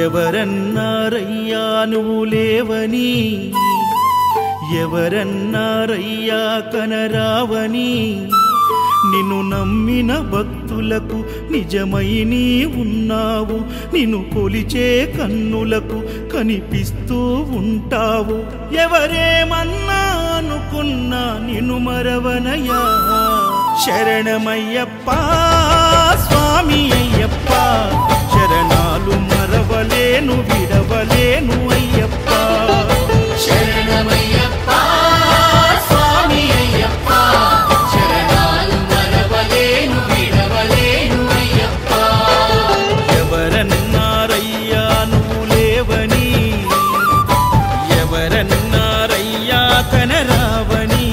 ఎవరన్నారయ్యా నువ్వు లేవని, ఎవరన్నారయ్యా కనరావని, నిన్ను నమ్మిన భక్తులకు నిజమై నీ ఉన్నావు, నిన్ను కొలిచే కన్నులకు కనిపిస్తూ ఉంటావు. ఎవరేమన్నా అనుకున్నా నిన్ను మరవనయ్యా. శరణమయ్యప్ప స్వామి అయ్యప్ప, శరణాలు మరవలేను విడవలేను అయ్యప్ప. శరణమయ్యప్ప స్వామి అయ్యప్ప, శరణాలు మరవలేను విడవలేను అయ్యప్ప. ఎవరన్నారయ్యా నువ్వు లేవని, ఎవరన్నారయ్యా కనరావని.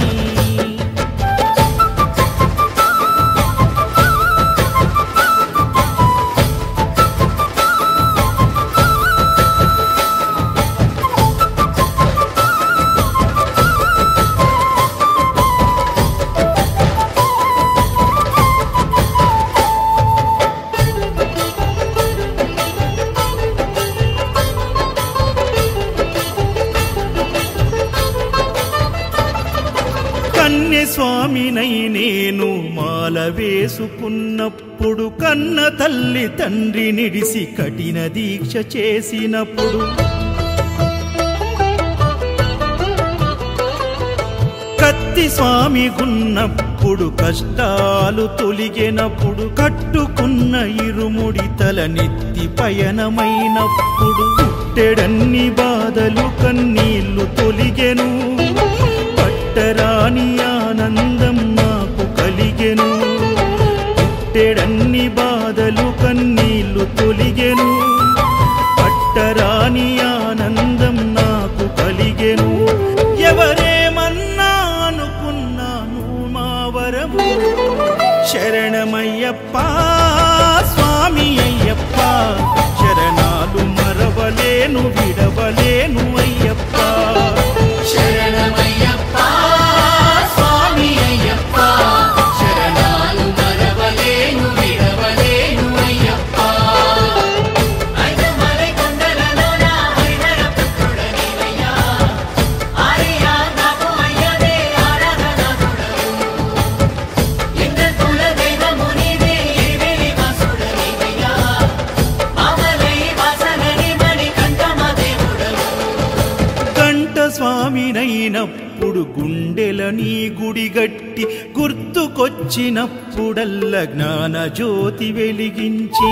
కన్యస్వామినై నేను మాల వేసుకున్నప్పుడు, కన్న తల్లి తండ్రి నిడిసి కఠిన దీక్ష చేసినప్పుడు, కత్తి స్వామి గున్నప్పుడు కష్టాలు తొలిగినప్పుడు, కట్టుకున్న ఇరుముడి తల నెత్తి పయనమైనప్పుడు, పుట్టెడన్ని బాధలు కన్నీళ్లు తొలిగెను, పట్టరాని ఆనందం నాకు కలిగెను. పుట్టెడన్ని బాధలు కన్నీళ్లు తొలిగెను, పట్టరాని ఆనందం నాకు కలిగెను. ఎవరేమన్నా అనుకున్నాను మా వరము. శరణమయ్యప్ప స్వామి అయ్యప్ప, శరణాలు మరవలేను విడవలేను అయ్యప్ప. శరణమయ్యప్ప స్వామి అయ్యప్ప, శరణాలు మరవలేను విడవలేను అయ్యప్ప. ఐదుమలై కొండలలోన హరిహర పుత్రుడ నీవయ్యా, ఆర్యా నాకు అయ్యవే ఆరాధనాథుడవు. ఇంద్రకుల దైవము నీవే ఎరివేలి వాసుడ నీవయ్యా, మామలై వాసనని మణికంఠమ దేవుడవు. కంఠ స్వామినైనప్పుడు గుండెల నీ గుడి గట్టి, గుర్తుకొచ్చినప్పుడల్ల జ్ఞాన జ్యోతి వెలిగించి,